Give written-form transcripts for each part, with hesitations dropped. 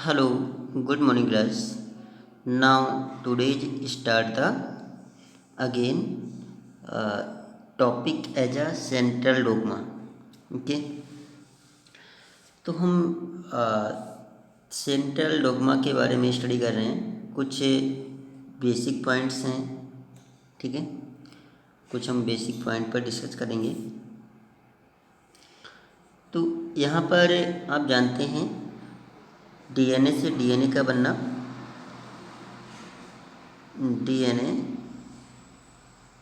Hello, good morning class. Now today start the again uh, topic as a central dogma. Okay, तो हम central dogma के बारे में study कर रहे हैं। कुछ बेसिक पॉइंट्स हैं, ठीक है। कुछ हम बेसिक पॉइंट पर डिस्कस करेंगे। तो यहाँ पर आप जानते हैं डीएनए से डीएनए का बनना, डीएनए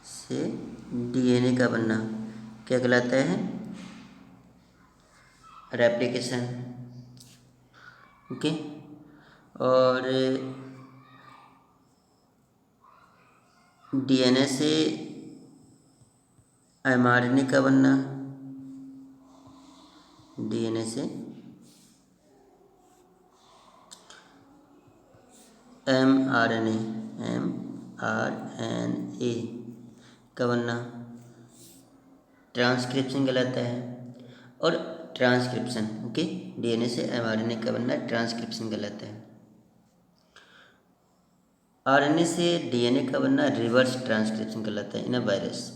से डीएनए का बनना क्या कहलाता है? रेप्लिकेशन। ओके, और डीएनए से एमआरएनए का बनना, डीएनए से एमआरएनए, एमआरएनए का बनना ट्रांसक्रिप्शन कहलाता है। और ट्रांसक्रिप्शन, ओके, डीएनए से एमआरएनए का बनना ट्रांसक्रिप्शन कहलाता है। आरएनए से डीएनए का बनना रिवर्स ट्रांसक्रिप्शन कहलाता है इन अ वायरस।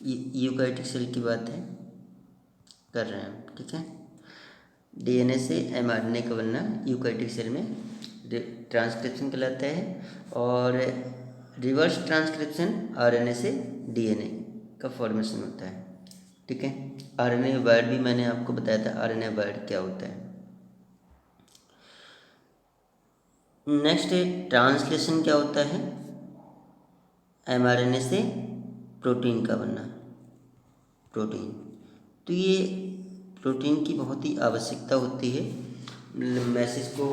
यूकैरियोटिक सेल की बात है कर रहे हैं, ठीक है। डीएनए से एमआरएनए का बनना यूकैरियोटिक सेल में ट्रांसक्रिप्शन कहलाता है, और रिवर्स ट्रांसक्रिप्शन आरएनए से डीएनए का फॉर्मेशन होता है, ठीक है। आरएनए वायर्ड भी मैंने आपको बताया था, आरएनए वायर्ड क्या होता है। नेक्स्ट ट्रांसलेशन क्या होता है? एमआरएनए से प्रोटीन का बनना, प्रोटीन। तो ये प्रोटीन की बहुत ही आवश्यकता होती है मैसेज को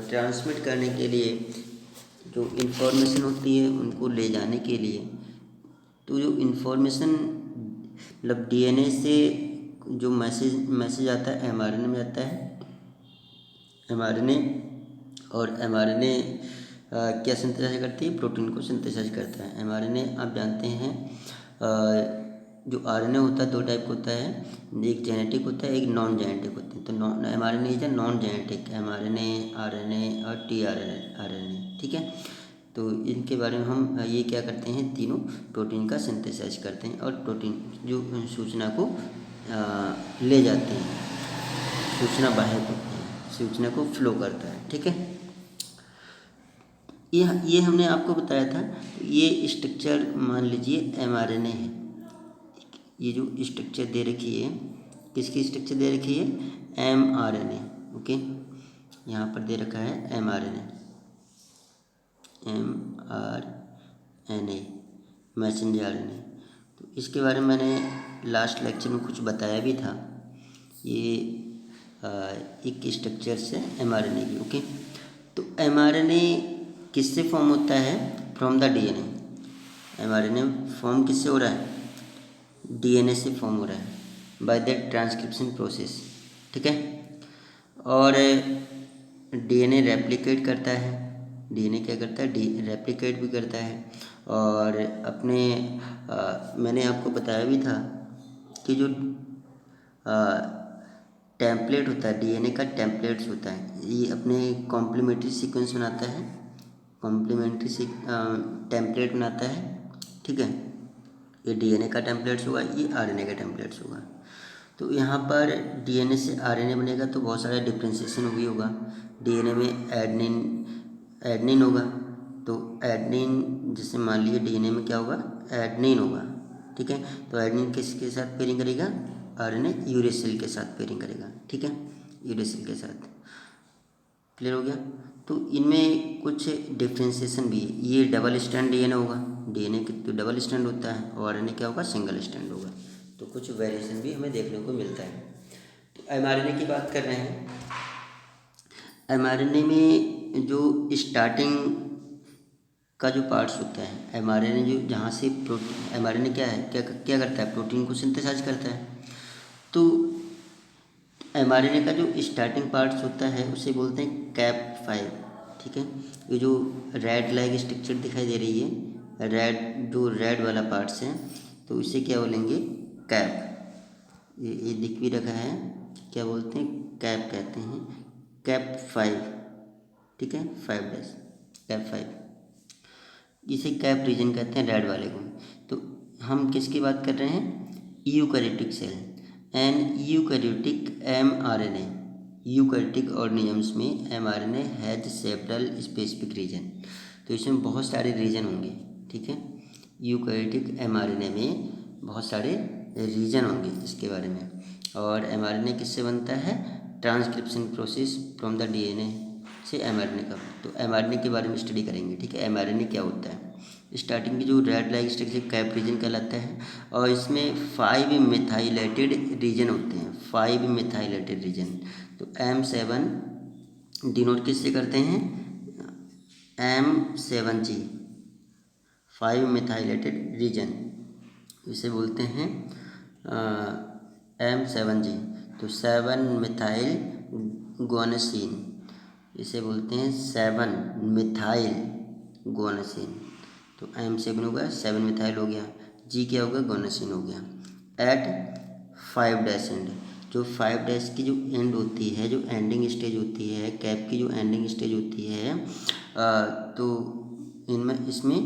ट्रांसमिट करने के लिए, जो इन्फॉर्मेशन होती है उनको ले जाने के लिए। तो जो इन्फॉर्मेशन मतलब डीएनए से जो मैसेज आता है एमआरएनए में आता है। एमआरएनए और एमआरएनए क्या सिंथेसाइज करती है? प्रोटीन को सिंथेसाइज करता है। एमआरएनए आप जानते हैं जो आरएनए होता है दो टाइप का होता है, एक जेनेटिक होता है, एक नॉन जेनेटिक होता है। तो mRNA is non genetic, mRNA, RNA और टीआरएनए, ठीक है। तो इनके बारे में हम ये क्या करते हैं, तीनों प्रोटीन का सिंथेसाइज करते हैं और प्रोटीन जो सूचना को ले जाते हैं, सूचना वाहक होते हैं, सूचना को फ्लो करता है, ठीक है। ये हमने आपको बताया था। ये स्ट्रक्चर मान लीजिए एमआरएनए है, ये जो स्ट्रक्चर दे रखी है, किसकी स्ट्रक्चर दे रखी है? MRNA, okay. यहाँ पर दे रखा है एमआरएनए, एमआरएनए, मैसेंजर आरएनए। तो इसके बारे में मैंने लास्ट लेक्चर में कुछ बताया भी था। ये एक स्ट्रक्चर से एमआरएनए की, ओके। तो एमआरएनए किससे फॉर्म होता है? From the DNA. MRNA form किससे हो रहा है? डीएनए से फॉर्म हो रहा है बाय द ट्रांसक्रिप्शन प्रोसेस, ठीक है। और डीएनए रेप्लिकेट करता है, डीएनए क्या करता है? रेप्लिकेट भी करता है। और अपने मैंने आपको बताया भी था कि जो टेम्पलेट होता है, डीएनए का टेम्पलेट्स होता है, ये अपने कॉम्प्लीमेंट्री सीक्वेंस बनाता है, कॉम्प्लीमेंट्री टेम्पलेट बनाता है, ठीक है। ये डीएनए का टेम्पलेट्स होगा, ये आरएनए का टेम्पलेट्स होगा। तो यहाँ पर डीएनए से आरएनए बनेगा तो बहुत सारा डिफ्रेंशिएशन होगा। डीएनए में एडनिन होगा, तो एडनिन जैसे मान लीजिए डीएनए में क्या होगा? एडनिन होगा, ठीक है। तो एडनिन किसके साथ पेयरिंग करेगा? आरएनए यूरेसिल के साथ पेयरिंग करेगा, ठीक है, यूरेसिल के साथ। क्लियर हो गया? तो इनमें कुछ डिफ्रेंशिएशन भी है। ये डबल स्ट्रैंड डीएनए होगा, डीएनए की तो डबल स्ट्रैंड होता है, और आरएनए क्या होगा? सिंगल स्ट्रैंड होगा। तो कुछ वेरिएशन भी हमें देखने को मिलता है। तो एमआरएनए की बात कर रहे हैं। एमआरएनए में जो स्टार्टिंग का जो पार्ट्स होता है, एमआरएनए जो जहाँ से प्रोटीन, एमआरएनए क्या है, क्या करता है? प्रोटीन को सिंथेसाइज करता है। तो एमआरएनए का जो स्टार्टिंग पार्ट्स होता है उसे बोलते हैं कैप 5, ठीक है। ये जो रेड लाइक स्ट्रक्चर दिखाई दे रही है, रेड जो रेड वाला पार्ट्स है, तो इसे क्या बोलेंगे? कैप। ये दिख भी रखा है, क्या बोलते हैं? कैप कहते हैं, कैप 5, ठीक है, 5 कैप 5, इसे कैप रीजन कहते हैं, रेड वाले को। तो हम किसकी बात कर रहे हैं, eukaryotic cell and eukaryotic mRNA, eukaryotic organisms में mRNA has several specific region. तो इसमें बहुत सारे रीजन होंगे, ठीक है, यूकैरियोटिक mRNA में बहुत सारे रीजन होंगे इसके बारे में। और mRNA किससे बनता है, transcription process from the DNA से mRNA का। तो mRNA के बारे में स्टडी करेंगे, ठीक है, mRNA क्या होता है। स्टार्टिंग की जो red like structure cap region कहलाता है, और इसमें 5 मिथाइलेटेड रीजन होते हैं, 5 मिथाइलेटेड रीजन। तो M7 डिनोट किससे करते हैं, M7G, 5 मिथाइलेटेड रीजन, इसे बोलते हैं M7G। तो 7 मिथाइल गुआनिसिन, इसे बोलते हैं 7 मिथाइल गुआनिसिन। तो M7 हो गया, 7 मिथाइल हो गया, G क्या हो गया, गुआनिसिन हो गया। एट 5 डैश एंड, जो 5 डैश की जो एंड होती है, जो एंडिंग स्टेज होती है, कैप की जो एंडिंग स्टेज होती है, तो इनमें इसमें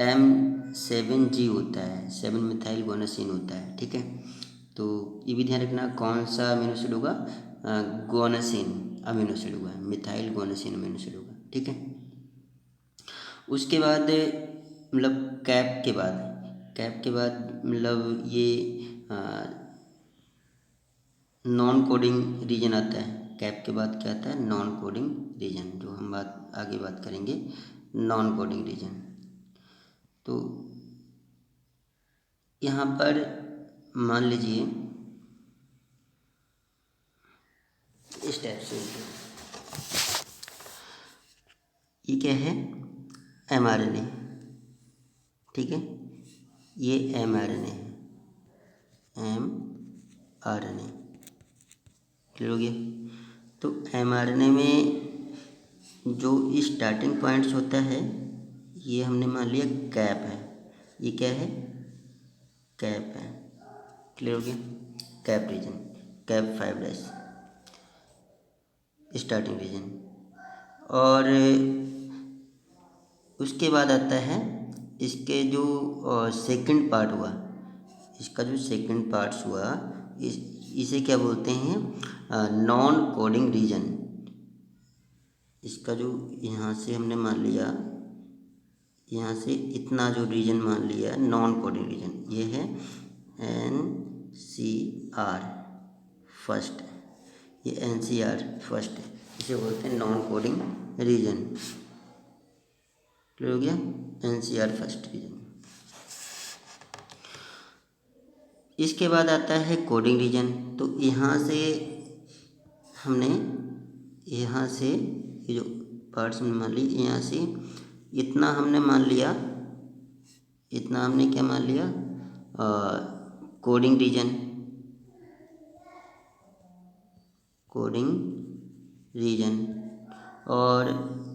M7G होता है, 7 मिथाइल गुआनिसिन होता है, ठीक है। तो ये भी ध्यान रखना, कौन सा अमीनो एसिड होगा, गुआनिसिन अमीनो एसिड होगा, मिथाइल गुआनिसिन अमीनो एसिड होगा, ठीक है। उसके बाद मतलब कैप के बाद मतलब ये नॉन कोडिंग रीजन आता है। कैप के बाद क्या आता है, नॉन कोडिंग रीजन, जो हम आगे बात करेंगे, नॉन कोडिंग रीजन। तो यहाँ पर मान लीजिए इस टाइप से, ये क्या है, mRNA, ठीक है, ये mRNA है, mRNA क्लियर हो गया। तो mRNA में जो स्टार्टिंग पॉइंट्स होता है, ये हमने मान लिया कैप है, ये क्या है, कैप है, क्लियर हो गया, cap region, cap 5 dash starting region. और उसके बाद आता है इसके जो सेकंड पार्ट हुआ, इसका जो सेकंड पार्ट्स हुआ, इसे क्या बोलते हैं, नॉन कोडिंग रीजन। इसका जो यहाँ से हमने मान लिया, यहाँ से इतना जो रीजन मान लिया नॉन कोडिंग रीजन, ये है NCR फर्स्ट, ये NCR फर्स्ट, इसे बोलते हैं नॉन कोडिंग रीजन, क्लियर हो गया, NCR फर्स्ट रीजन। इसके बाद आता है कोडिंग रीजन। तो यहाँ से हमने, यहाँ से ये जो पार्ट्स में मान ली, यहाँ से इतना हमने मान लिया, इतना हमने क्या मान लिया, कोडिंग रीजन, कोडिंग रीजन। और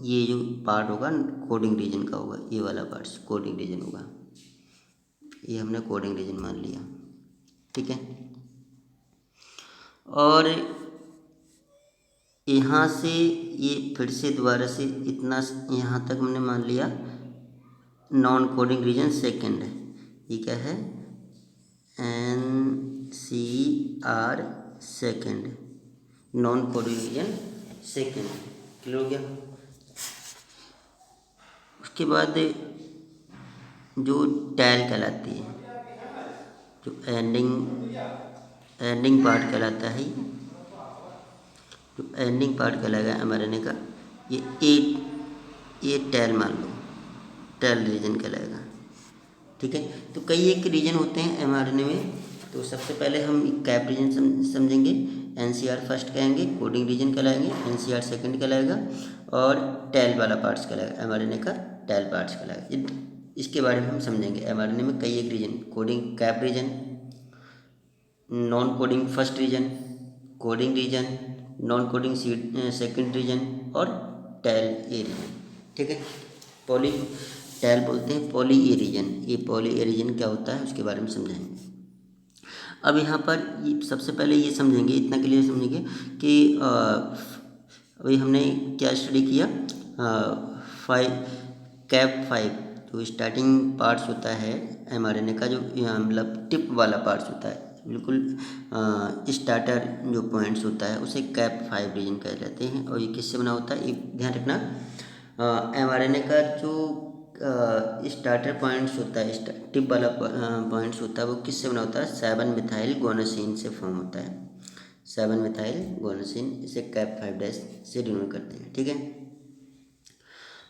ये जो पार्ट होगा कोडिंग रीजन का होगा, ये वाला पार्ट कोडिंग रीजन होगा, ये हमने कोडिंग रीजन मान लिया, ठीक है। और यहाँ से ये फिर से दोबारा से इतना यहाँ तक हमने मान लिया नॉन कोडिंग रीजन सेकंड, ये क्या है, NCR second, non coding reason second, clear हो गया। उसके बाद जो टैल कहलाती है, जो एंडिंग पार्ट कहलाता है, जो एंडिंग पार्ट कहलाएगा mRNA का, ये टैल मान लो, टैल रीजन कहलाएगा, ठीक है। तो कई एक रीजन होते हैं mRNA में। तो सबसे पहले हम कैप रीजन समझेंगे, NCR फर्स्ट कहेंगे, कोडिंग रीजन कहलाएंगे, NCR सेकंड कहलाएगा, और टैल वाला पार्ट्स कहलाएगा, mRNA का टैल पार्ट्स कहलाएगा। इसके बारे में हम समझेंगे। mRNA में कई एक region, coding cap region, non coding first region, coding region, non coding second region, और टैल ए रीजन, ठीक है। पॉली टैल बोलते हैं पॉली ए रीजन। ये पॉली ए रीजन क्या होता है उसके बारे में समझाएंगे। अब यहाँ पर सबसे पहले ये समझेंगे, इतना क्लियर समझेंगे कि अभी हमने क्या स्टडी किया, 5 कैप 5 जो स्टार्टिंग पार्ट्स होता है mRNA का, जो मतलब टिप वाला पार्ट्स होता है, बिल्कुल स्टार्टर जो पॉइंट्स होता है उसे कैप 5 रीजन कह जाते हैं। और ये किससे बना होता है, ये ध्यान रखना, mRNA का जो स्टार्टर पॉइंट्स होता है, टिप वाला पॉइंट्स होता है, वो किससे बना होता है, 7 मिथाइल गोनासिन से फॉर्म होता है। 7 मिथाइल गोनासिन, इसे कैप 5 डैश से डिनोट करते हैं, ठीक है।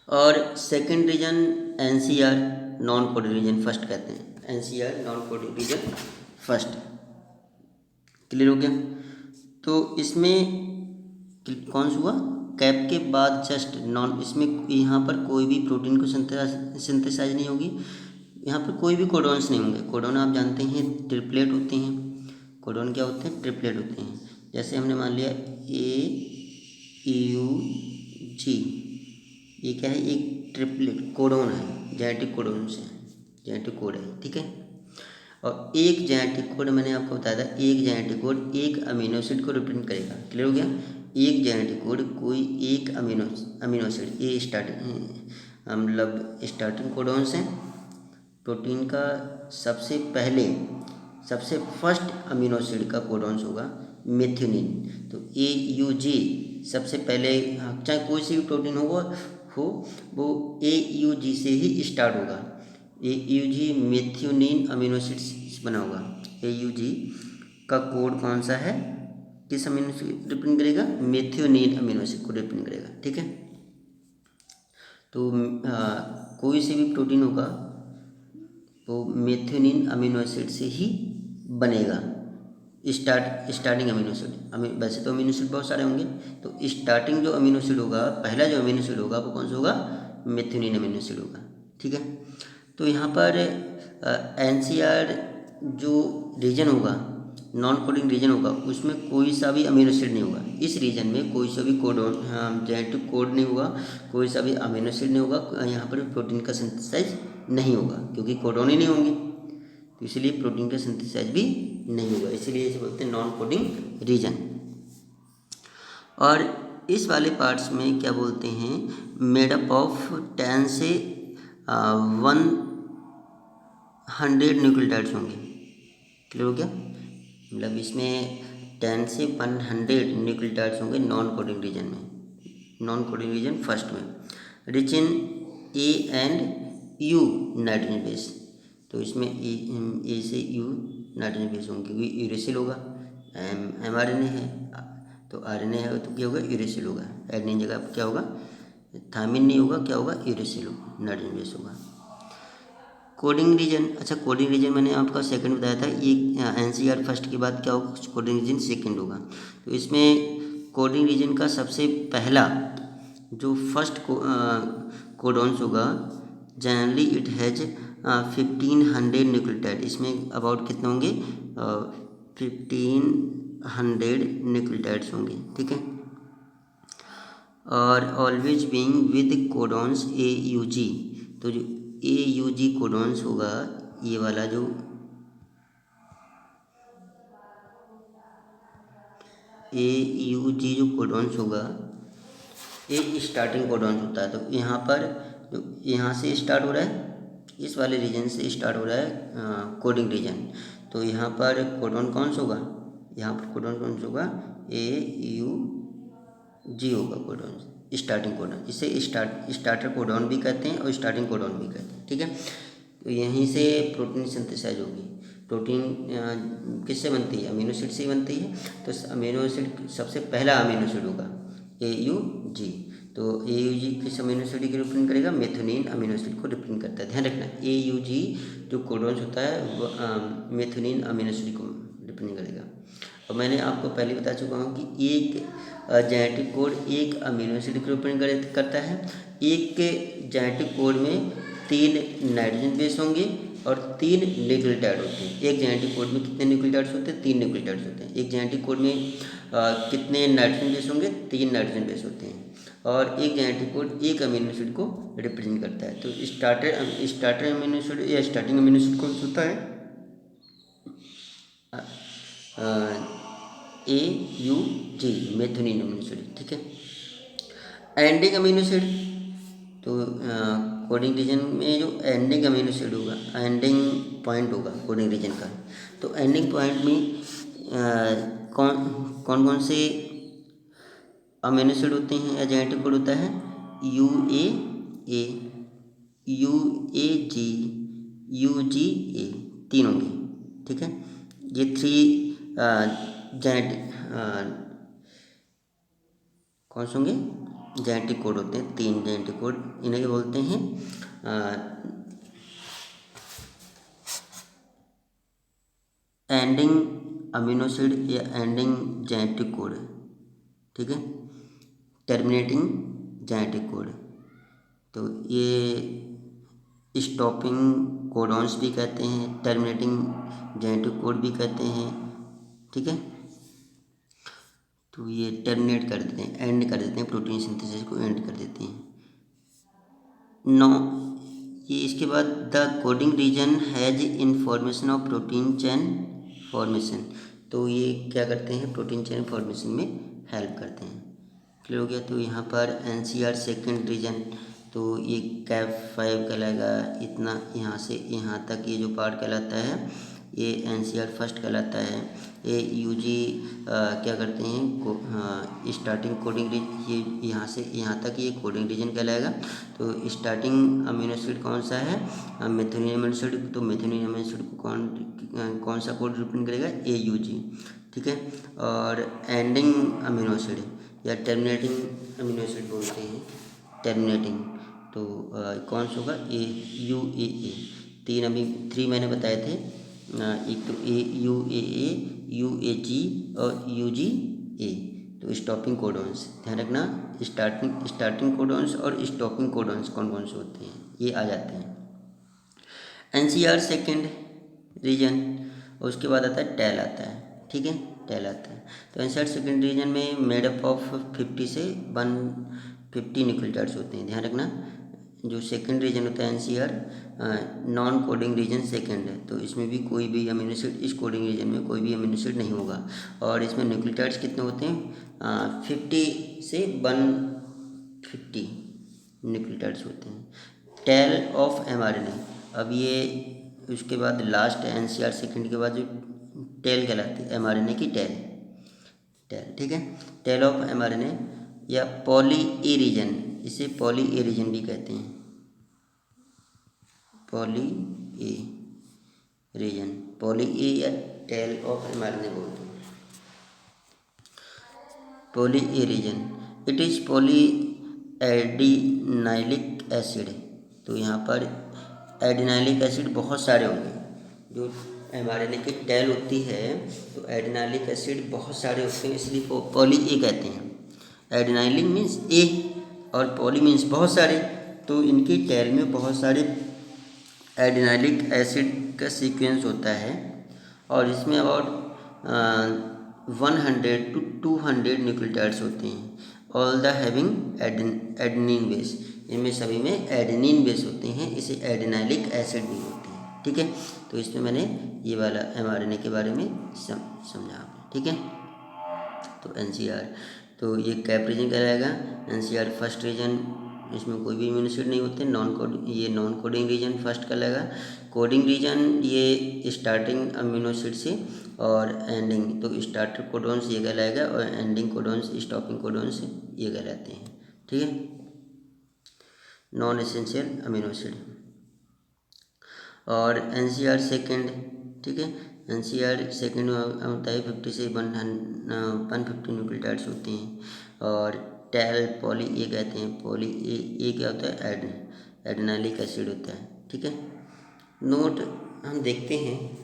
और second region NCR non coding region first कहते हैं, NCR non coding region first. Clear हो गया। तो इसमें कौन सा हुआ, कैप के बाद जस्ट नॉन, इसमें यहाँ पर कोई भी प्रोटीन को सिंथेसाइज नहीं होगी, यहाँ पर कोई भी कोडॉन्स नहीं होंगे। कोडॉन आप जानते हैं ट्रिपलेट होते हैं, कोडॉन क्या होते हैं, ट्रिपलेट होते हैं। जैसे हमने मान लिया AUG, ये क्या है, एक ट्रिपलेट कोडॉन है, जेनेटिक कोडॉन से, जेनेटिक कोड है, ठीक है। और एक जेनेटिक कोड मैंने आपको बताया था, एक जेनेटिक कोड एक अमीनो एसिड को रिप्रेजेंट करेगा। क्लियर हो गया। एक जेनेटिक कोड कोई एक अमीनो एसिड, ये मतलब स्टार्टिंग कोडॉन्स हैं। प्रोटीन का सबसे फर्स्ट अमीनो एसिड का कोडॉन्स होगा मेथियोनिन। तो AUG सबसे पहले, चाहे कोई सी भी प्रोटीन हो वो AUG से ही स्टार्ट होगा। AUG मेथियोनिन अमीनो एसिड से बना होगा। AUG का कोड कौन सा है, किस अमीनो एसिड रिप्रेजेंट करेगा, मेथियोनिन अमीनो एसिड को रिप्रेजेंट करेगा, ठीक है। तो कोई से भी प्रोटीन होगा तो मेथियोनिन अमीनो एसिड से ही बनेगा। स्टार्टिंग अमीनो एसिड, वैसे तो अमीनो एसिड बहुत सारे होंगे, तो स्टार्टिंग जो अमीनो एसिड होगा, पहला जो अमीनो एसिड होगा वो कौन सा होगा, मेथियोनिन अमीनो एसिड होगा, ठीक है। तो यहाँ पर NCR जो रीजन होगा, नॉन कोडिंग रीजन होगा, उसमें कोई सा भी अमीनो एसिड नहीं होगा। इस रीजन में कोई सा भी कोडॉन जेनेटिक कोड नहीं होगा, कोई सा भी अमीनो एसिड नहीं होगा, यहाँ पर प्रोटीन का सिंथेसाइज नहीं होगा, क्योंकि कोडॉन ही नहीं होंगे, तो इसलिए प्रोटीन का सिंथेसाइज भी नहीं होगा, इसीलिए इसे बोलते हैं नॉन कोडिंग रीजन। और इस वाले पार्ट्स में क्या बोलते हैं, मेडअप ऑफ 10 से 100 न्यूक्लियोटाइड्स होंगे। क्लियर हो गया, मतलब इसमें 10 से 100 न्यूक्लियोटाइड्स होंगे नॉन कोडिंग रीजन में, नॉन कोडिंग रीजन फर्स्ट में। Rich in A and U nitrogen base, तो इसमें A से U नाइट्रोजन बेस होंगे, क्योंकि यूरेसिल होगा, mRNA है तो RNA है, तो क्या होगा, यूरेसिल होगा। एडेनिन जगह क्या होगा, थायमिन नहीं होगा, क्या होगा, यूरेसिल होगा, नाइट्रोजन बेस होगा। कोडिंग रीजन, अच्छा कोडिंग रीजन मैंने आपका सेकंड बताया था, ये NCR फर्स्ट के बाद क्या होगा, कोडिंग रीजन सेकंड होगा। तो इसमें कोडिंग रीजन का सबसे पहला जो फर्स्ट कोडॉन्स होगा, जनरली इट हैज 1500 न्यूक्लियोटाइड, इसमें अबाउट कितने होंगे, 1500 न्यूक्लियोटाइड्स होंगे, ठीक है। और always being with codons AUG, तो जो AUG कोडॉन्स होगा, ये वाला जो AUG जो कोडॉन्स होगा, ये स्टार्टिंग कोडॉन्स होता है। तो यहाँ पर जो यहाँ से स्टार्ट हो रहा है, इस वाले रीजन से स्टार्ट हो रहा है कोडिंग रीजन, तो यहाँ पर कोडॉन कौन सा होगा, यहाँ पर कोडॉन कौन सा होगा, AUG होगा कोडॉन, स्टार्टिंग कोडॉन। इसे स्टार्टर कोडॉन भी कहते हैं और स्टार्टिंग कोडॉन भी कहते हैं, ठीक है। तो यहीं से प्रोटीन सिंथेसाइज होगी। प्रोटीन किससे बनती है, अमीनो एसिड से ही बनती है। तो अमीनो एसिड सबसे पहला अमीनो एसिड होगा AUG, तो AUG किस अमीनो एसिड को रिप्रेजेंट करेगा, मेथियोनिन अमीनो एसिड को रिप्रेजेंट करता है। ध्यान रखना, AUG जो कोडॉन्स होता है वो मेथियोनिन अमीनो एसिड को रिप्रेजेंट करेगा। और मैंने आपको पहले बता चुका हूँ कि एक जेनेटिक कोड एक अमीनो एसिड को रिप्रेजेंट करता है। एक जेनेटिक कोड में 3 नाइट्रोजन बेस होंगे और 3 न्यूक्लियोटाइड होते हैं। एक जेनेटिक कोड में कितने न्यूक्लियोटाइड्स होते हैं, 3 न्यूक्लियोटाइड्स होते हैं। एक जेनेटिक कोड में कितने नाइट्रोजन बेस होंगे, 3 नाइट्रोजन बेस होते हैं। और एक जेनेटिक कोड एक अमीनो एसिड को रिप्रेजेंट करता है। तो स्टार्टर अमीनो एसिड या स्टार्टिंग अमीनो एसिड कौन सा होता है, AUG मेथियोनिन अमीनो एसिड, ठीक है। एंडिंग अमीनो एसिड, तो कोडिंग रीजन में जो एंडिंग अमीनो एसिड होगा, एंडिंग पॉइंट होगा कोडिंग रीजन का, तो एंडिंग पॉइंट में कौन कौन कौन से अमीनो एसिड होते हैं या जेनेटिक कोड होता है? UAA, UAG, UGA, तीन होंगे। ठीक है, ये थ्री जेनेटिक कौन से होंगे? जेनेटिक कोड होते हैं, तीन जेनेटिक कोड, इन्हें क्या बोलते हैं? एंडिंग अमीनो एसिड या एंडिंग जेनेटिक कोड। ठीक है, टर्मिनेटिंग जेनेटिक कोड, तो ये स्टॉपिंग कोडॉन्स भी कहते हैं, टर्मिनेटिंग जेनेटिक कोड भी कहते हैं। ठीक है, तो ये टर्मिनेट कर देते हैं, एंड कर देते हैं, प्रोटीन सिंथेसिस को एंड कर देते हैं। नौ, ये इसके बाद the coding region has information of protein chain formation, तो ये क्या करते हैं? प्रोटीन चेन फॉर्मेशन में हेल्प करते हैं। क्लियर हो गया? तो यहाँ पर NCR सेकेंड रीजन, तो ये कैप 5 कहलाएगा, इतना यहाँ से यहाँ तक ये जो पार्ट कहलाता है ये NCR फर्स्ट कहलाता है। ये UG क्या करते हैं? स्टार्टिंग कोडिंग, ये यहाँ से यहाँ तक ये कोडिंग रीजन कहलाएगा। तो स्टार्टिंग अमीनो एसिड कौन सा है? मेथिओनिन अमीनो एसिड, तो मेथिओनिन अमीनो एसिड को कौन सा कोड रिप्रेजेंट करेगा? AUG। ठीक है, और एंडिंग अमीनो एसिड या टर्मिनेटिंग अमीनो एसिड बोलते हैं, टर्मिनेटिंग, तो कौन सा होगा? UAA। तीन अभी 3 मैंने बताए थे, एक तो UAA, UAG और UGA। तो स्टॉपिंग कोडॉन्स ध्यान रखना, स्टार्टिंग कोडॉन्स और स्टॉपिंग कोडॉन्स कौन कौन से होते हैं ये आ जाते हैं। NCR सेकेंड रीजन, और उसके बाद आता है टेल आता है। ठीक है, टेल आता है। तो NCR सेकेंड रीजन में मेडअप ऑफ 50 से 150 न्यूक्लियोटाइड्स होते हैं। ध्यान रखना, जो सेकेंड रीजन होता है NCR, non coding reason second है, तो इसमें भी कोई भी अमीनो एसिड, इस कोडिंग रीजन में कोई भी अमीनो एसिड नहीं होगा। और इसमें न्यूक्लियोटाइड्स कितने होते हैं? 50 से 150 न्यूक्लियोटाइड्स होते हैं। टेल ऑफ mRNA, अब ये उसके बाद लास्ट NCR सेकेंड के बाद जो टेल कहलाती है mRNA की, टेल। ठीक है, टेल ऑफ mRNA या पॉली ए रीजन, इसे पॉली ए रीजन भी कहते हैं, poly A region, poly A या टेल ऑफ mRNA बोलते हैं। Poly A region, it is poly adenylic acid, तो यहाँ पर एडिनाइलिक एसिड बहुत सारे होंगे। जो mRNA की टेल होती है तो एडिनाइलिक एसिड बहुत सारे होते हैं, इसलिए पॉली ए कहते हैं। एडिनाइलिक मीन्स ए और पॉली मीन्स बहुत सारे, तो इनकी टेल में बहुत सारे एडिनाइलिक एसिड का सीक्वेंस होता है, और इसमें और 100 to 200 न्यूक्लियोटाइड्स होते हैं। All the having adenine base, इनमें सभी में एडेनिन बेस होते हैं, इसे एडिनाइलिक एसिड भी होते हैं। ठीक है, तो इसमें मैंने ये वाला mRNA के बारे में समझा। ठीक है, तो NCR, तो ये कैप रीजन कहलाएगा। NCR फर्स्ट रीजन, इसमें कोई भी अमीनो एसिड नहीं होते। ये नॉन कोडिंग रीजन फर्स्ट कहलाएगा। कोडिंग रीजन ये स्टार्टिंग अमीनो एसिड से और एंडिंग, तो स्टार्टर कोडॉन्स ये कहलाएगा और एंडिंग कोडॉन्स, स्टॉपिंग कोडॉन्स ये कहलाते हैं। ठीक है, नॉन एसेंशियल अमीनो एसिड। और NCR सेकेंड, ठीक है, NCR सेकेंड में होता है 50 से 150 न्यूक्लियोटाइड्स होते हैं। और टेल पॉली ए कहते हैं, पॉली ए क्या होता है? एडेनाइलिक एसिड होता है। ठीक है, नोट हम देखते हैं,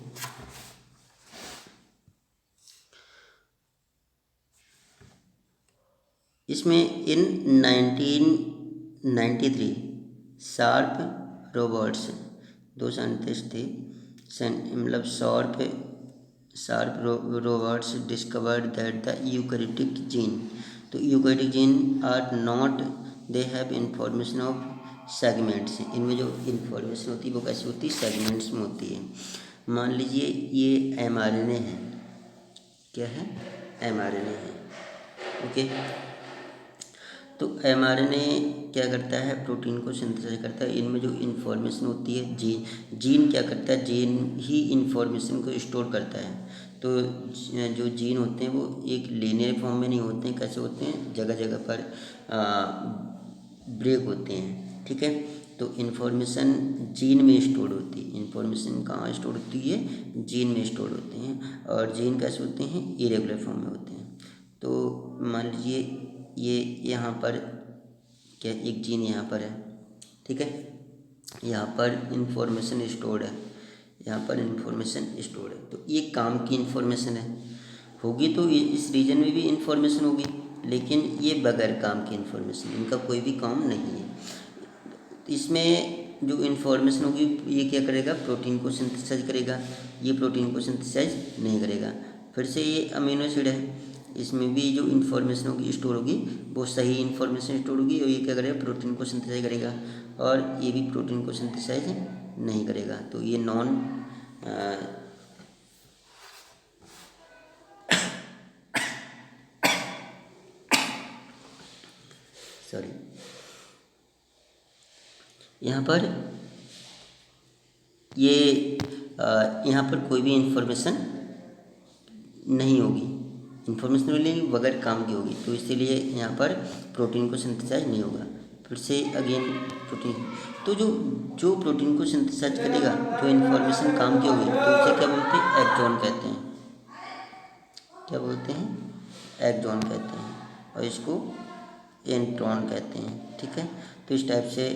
इसमें इन 1993 शार्प रॉबर्ट्स, दो साइंटिस्ट थे, मतलब Sharp Roberts discovered that the eukaryotic gene, तो eukaryotic gene are not, they have information of segments, इनमें जो इन्फॉर्मेशन होती है वो कैसी होती है? सेगमेंट्स में होती है। मान लीजिए ये mRNA है, क्या है? mRNA है। ओके, तो mRNA क्या करता है, प्रोटीन को सिंथेसाइज करता है। इनमें जो इन्फॉर्मेशन होती है, जीन क्या करता है, जीन ही इन्फॉर्मेशन को स्टोर करता है। तो जो जीन होते हैं वो एक लीनियर फॉर्म में नहीं होते हैं, कैसे होते हैं, जगह जगह पर ब्रेक होते हैं, ठीक है। तो इन्फॉर्मेशन जीन में स्टोर होती है। इन्फॉर्मेशन कहाँ स्टोर होती है, जीन में स्टोर होते हैं। और जीन कैसे होते हैं, इरेगुलर फॉर्म में होते हैं। तो मान लीजिए ये यहाँ पर क्या, एक जीन यहाँ पर है, ठीक है, यहाँ पर इन्फॉर्मेशन स्टोर्ड है, यहाँ पर इन्फॉर्मेशन स्टोर्ड है। तो ये काम की इन्फॉर्मेशन है, होगी तो इस रीजन में भी इन्फॉर्मेशन होगी, लेकिन ये बगैर काम की इन्फॉर्मेशन, इनका कोई भी काम नहीं है। इसमें जो इन्फॉर्मेशन होगी ये क्या करेगा, प्रोटीन को सिंथेसाइज करेगा, ये प्रोटीन को सिंथेसाइज नहीं करेगा। फिर से ये अमीनो एसिड है, इसमें भी जो इन्फॉर्मेशन होगी स्टोर होगी वो सही इन्फॉर्मेशन स्टोर होगी, और ये क्या करेगा, प्रोटीन को सिंथेसाइज करेगा, और ये भी प्रोटीन को सिंथेसाइज नहीं करेगा। तो ये नॉन सॉरी, यहाँ पर ये यहाँ पर कोई भी इन्फॉर्मेशन नहीं होगी, इन्फॉर्मेशन मिलेगी बगैर काम की होगी, तो इसीलिए यहाँ पर प्रोटीन को सिंथेसाइज नहीं होगा। फिर से अगेन प्रोटीन, तो जो जो प्रोटीन को सिंथेसाइज करेगा, जो इन्फॉर्मेशन काम की होगी, तो उसे क्या बोलते हैं, एक्सॉन कहते हैं। क्या बोलते हैं, एक्सॉन कहते हैं, और इसको इंट्रॉन कहते हैं, ठीक है। तो इस टाइप से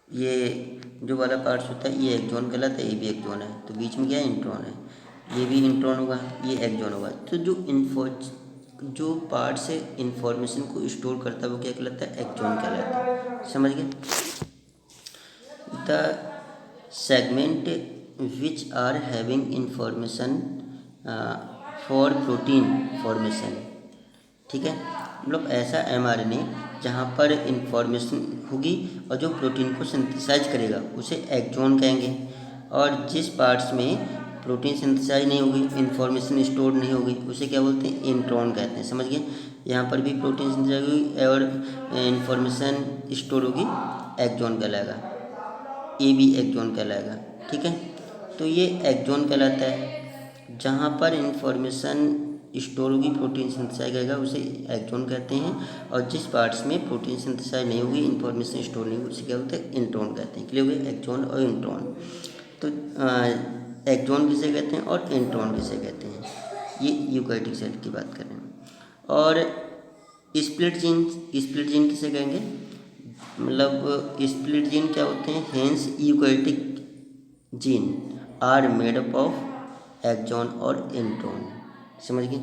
ये जो वाला पार्ट्स होता है ये एक्सॉन कहलाता है, ये भी एक्सॉन है। तो बीच में क्या है, इंट्रॉन है, ये भी इंट्रॉन होगा, ये एक्सॉन होगा। तो जो पार्ट से इंफॉर्मेशन को स्टोर करता है वो क्या कहलाता है, एक्सॉन कहलाता है। समझ गए। The segment which are having information for protein formation, ठीक है, मतलब ऐसा mRNA जहाँ पर इंफॉर्मेशन होगी और जो प्रोटीन को सिंथेसाइज करेगा उसे एक्सॉन कहेंगे, और जिस पार्ट्स में प्रोटीन सिंथेसाइज नहीं होगी, इंफॉर्मेशन स्टोर नहीं होगी, उसे क्या बोलते हैं, इंट्रॉन कहते हैं। समझ गए। यहाँ पर भी प्रोटीन सिंथेसाइज होगी और इंफॉर्मेशन स्टोर होगी, एक्सॉन कहलाएगा, ये भी एक्सॉन कहलाएगा, ठीक है। तो ये एक्सॉन कहलाता है, जहाँ पर इंफॉर्मेशन स्टोर होगी, प्रोटीन सिंथेसाइज करेगा, उसे एक्सॉन कहते हैं, और जिस पार्ट्स में प्रोटीन सिंथेसाइज नहीं होगी, इंफॉर्मेशन स्टोर नहीं होगी, उसे क्या बोलते हैं, इंट्रॉन कहते हैं। क्लियर हो गया, एक्सॉन और इंट्रॉन। तो एक्सॉन किसे कहते हैं और इंट्रॉन किसे कहते हैं, ये यूकैरियोटिक सेल की बात कर रहे हैं। और स्प्लिट जीन किसे कहेंगे, मतलब स्प्लिट जीन क्या होते हैं, hence eukaryotic gene are made up of exon और इंट्रॉन। समझ गए।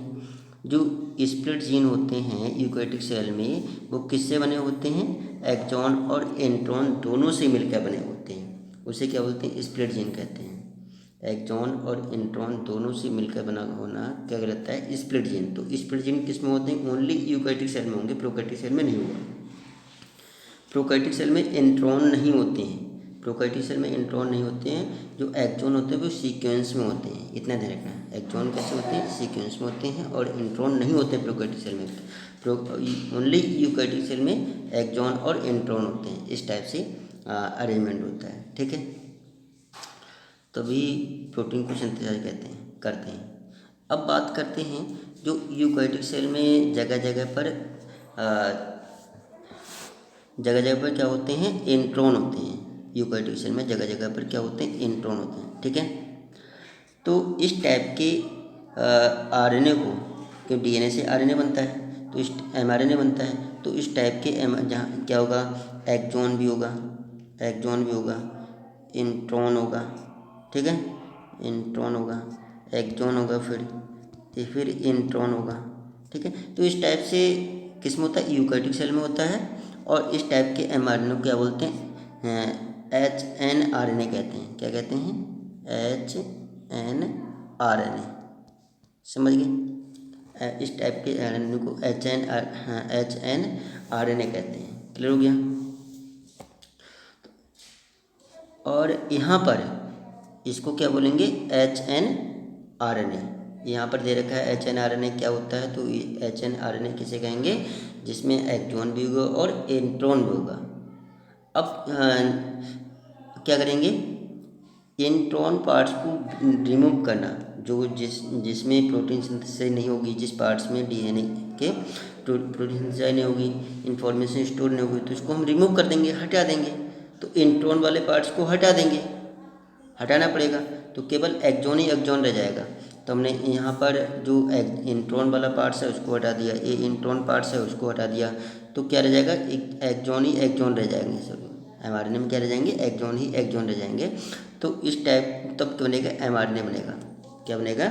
जो स्प्लिट जीन होते हैं यूकैरियोटिक सेल में, वो किससे बने होते हैं, एक्सॉन और इंट्रॉन दोनों से मिलकर बने होते हैं, उसे क्या बोलते हैं, स्प्लिट जीन कहते हैं। एक्सॉन और इंट्रॉन दोनों से मिलकर बना होना क्या कहलाता है, स्प्लिट जीन। तो स्प्लिट जीन किस में होते हैं, ओनली यूकैरियोटिक सेल में होंगे, प्रोकैरियोटिक सेल में नहीं होगा। प्रोकैरियोटिक सेल में इंट्रॉन नहीं होते हैं, प्रोकैरियोटिक सेल में इंट्रॉन नहीं होते हैं। जो एक्सॉन होते हैं वो सीक्वेंस में होते हैं, इतना ध्यान रखना है। एक्सॉन कैसे होते हैं, सीक्वेंस में होते हैं, और इंट्रॉन नहीं होते प्रोकैरियोटिक सेल में। ओनली यूकैरियोटिक सेल में एक्सॉन और इंट्रॉन होते हैं। इस टाइप से अरेंजमेंट होता है, ठीक है। तभी प्रोटीन को सिंथेसाइज करते हैं। अब बात करते हैं जो यूकैरियोटिक सेल में जगह जगह पर क्या होते हैं, इंट्रॉन होते हैं। यूकैरियोटिक सेल में जगह जगह पर क्या होते हैं, इंट्रॉन होते हैं, ठीक है। तो इस टाइप के आरएनए को, क्योंकि डीएनए से आरएनए बनता है, तो इस एमआरएनए बनता है, तो इस टाइप के जहाँ क्या होगा, एक्सॉन भी होगा, इंट्रॉन होगा, ठीक है, इंट्रॉन होगा, एक्सॉन होगा, फिर इंट्रॉन होगा, ठीक है। तो इस टाइप से किस में होता है, यूकैरियोटिक सेल में होता है। और इस टाइप के एमआरएनए को क्या बोलते हैं, एचएनआरएनए कहते हैं। क्या कहते हैं, एचएनआरएनए। समझ गए। इस टाइप के आरएनए को एचएनआरएनए कहते हैं। क्लियर हो गया। और यहाँ पर इसको क्या बोलेंगे, एचएनआरएनए, यहाँ पर दे रखा है HNRNA क्या होता है, तो HNRNA किसे कहेंगे, जिसमें एक्सॉन भी होगा और इंट्रॉन भी होगा। अब क्या करेंगे, इंट्रॉन पार्ट्स को रिमूव करना, जो जिसमें प्रोटीन सिंथेसाइज नहीं होगी, जिस पार्ट्स में DNA के प्रोटीन सिंथेसाइज नहीं होगी, इंफॉर्मेशन स्टोर नहीं होगी, तो इसको हम रिमूव कर देंगे, हटा देंगे। तो इंट्रॉन वाले पार्ट्स को हटा देंगे, हटाना पड़ेगा, तो केवल एक्सॉन ही एक्सॉन रह जाएगा। तो हमने यहाँ पर जो इंट्रॉन वाला पार्ट्स है उसको हटा दिया, ये इंट्रॉन पार्ट्स है उसको हटा दिया, तो क्या रह जाएगा, एक एक्सॉन ही एक्सॉन रह जाएंगे सभी। mRNA में क्या रह जाएंगे, एक्सॉन ही एक्सॉन रह जाएंगे। तो इस टाइप तब क्या बनेगा, mRNA बनेगा। क्या बनेगा,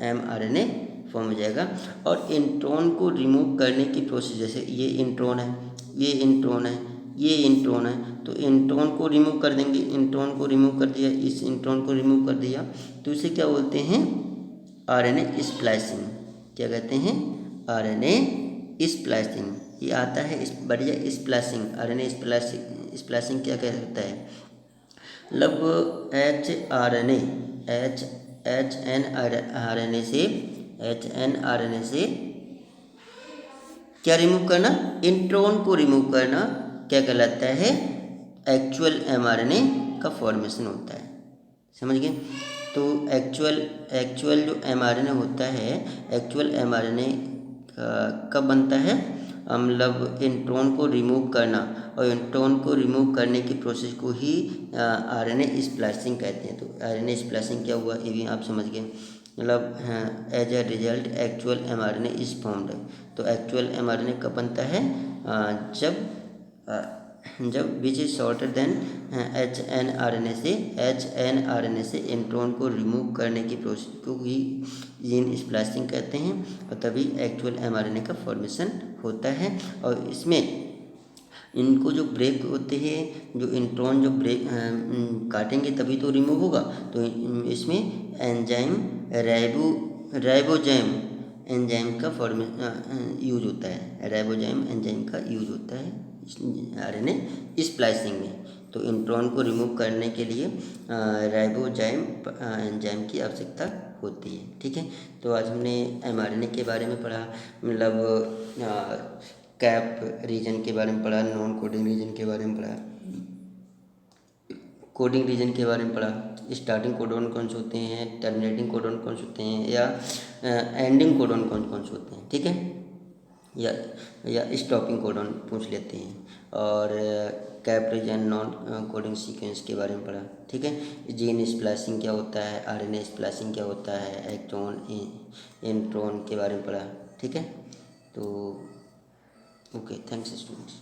mRNA फॉर्म हो जाएगा। और इंट्रॉन को रिमूव करने की प्रोसेस, जैसे ये इंट्रॉन है, ये इंट्रॉन है, ये इंट्रॉन है, तो इंट्रॉन को रिमूव कर देंगे। इंट्रॉन को रिमूव कर दिया, इस इंट्रॉन को रिमूव कर दिया, तो इसे क्या बोलते हैं, RNA स्प्लाइसिंग। क्या कहते हैं, RNA स्प्लाइसिंग। ये आता है इस बढ़िया स्प्लाइसिंग, RNA स्प्लाइसिंग। स्प्लाइसिंग क्या कहता है, मतलब HNRNA से क्या रिमूव करना, इंट्रॉन को रिमूव करना, क्या कहलाता है, एक्चुअल mRNA का फॉर्मेशन होता है। समझ गए। तो एक्चुअल जो mRNA होता है, एक्चुअल mRNA कब बनता है, मतलब इंट्रॉन को रिमूव करना, और इंट्रॉन को रिमूव करने की प्रोसेस को ही RNA स्प्लाइसिंग कहते हैं। तो RNA स्प्लाइसिंग क्या हुआ, ये भी आप समझ गए, मतलब as a result actual mRNA is formed. तो एक्चुअल mRNA कब बनता है, जब which is shorter than HNRNA से इंट्रॉन को रिमूव करने की प्रोसेस को ही जीन स्प्लाइसिंग कहते हैं, और तभी एक्चुअल mRNA का फॉर्मेशन होता है। और इसमें इनको जो ब्रेक होते हैं, जो इंट्रॉन जो ब्रेक काटेंगे तभी तो रिमूव होगा। तो इसमें एंजाइम राइबोजाइम एंजाइम का यूज होता है, राइबोजाइम एंजाइम का यूज होता है RNA स्प्लाइसिंग में। तो इंट्रॉन को रिमूव करने के लिए राइबोजाइम एंजाइम की आवश्यकता होती है। ठीक है, तो आज हमने mRNA के बारे में पढ़ा, मतलब कैप रीजन के बारे में पढ़ा, नॉन कोडिंग रीजन के बारे में पढ़ा, कोडिंग रीजन के बारे में पढ़ा, स्टार्टिंग कोडॉन कौन से होते हैं, टर्मिनेटिंग कोडॉन कौन से होते हैं, या एंडिंग कोडॉन कौन कौन से होते हैं। ठीक है, या स्टॉपिंग कोडॉन पूछ लेते हैं, और cap region non coding sequence के बारे में पढ़ा। ठीक है, जीन स्प्लाइसिंग क्या होता है, RNA स्प्लाइसिंग क्या होता है, एक्सॉन इंट्रॉन के बारे में पढ़ा। ठीक है, तो ओके, थैंक्स स्टूडेंट्स।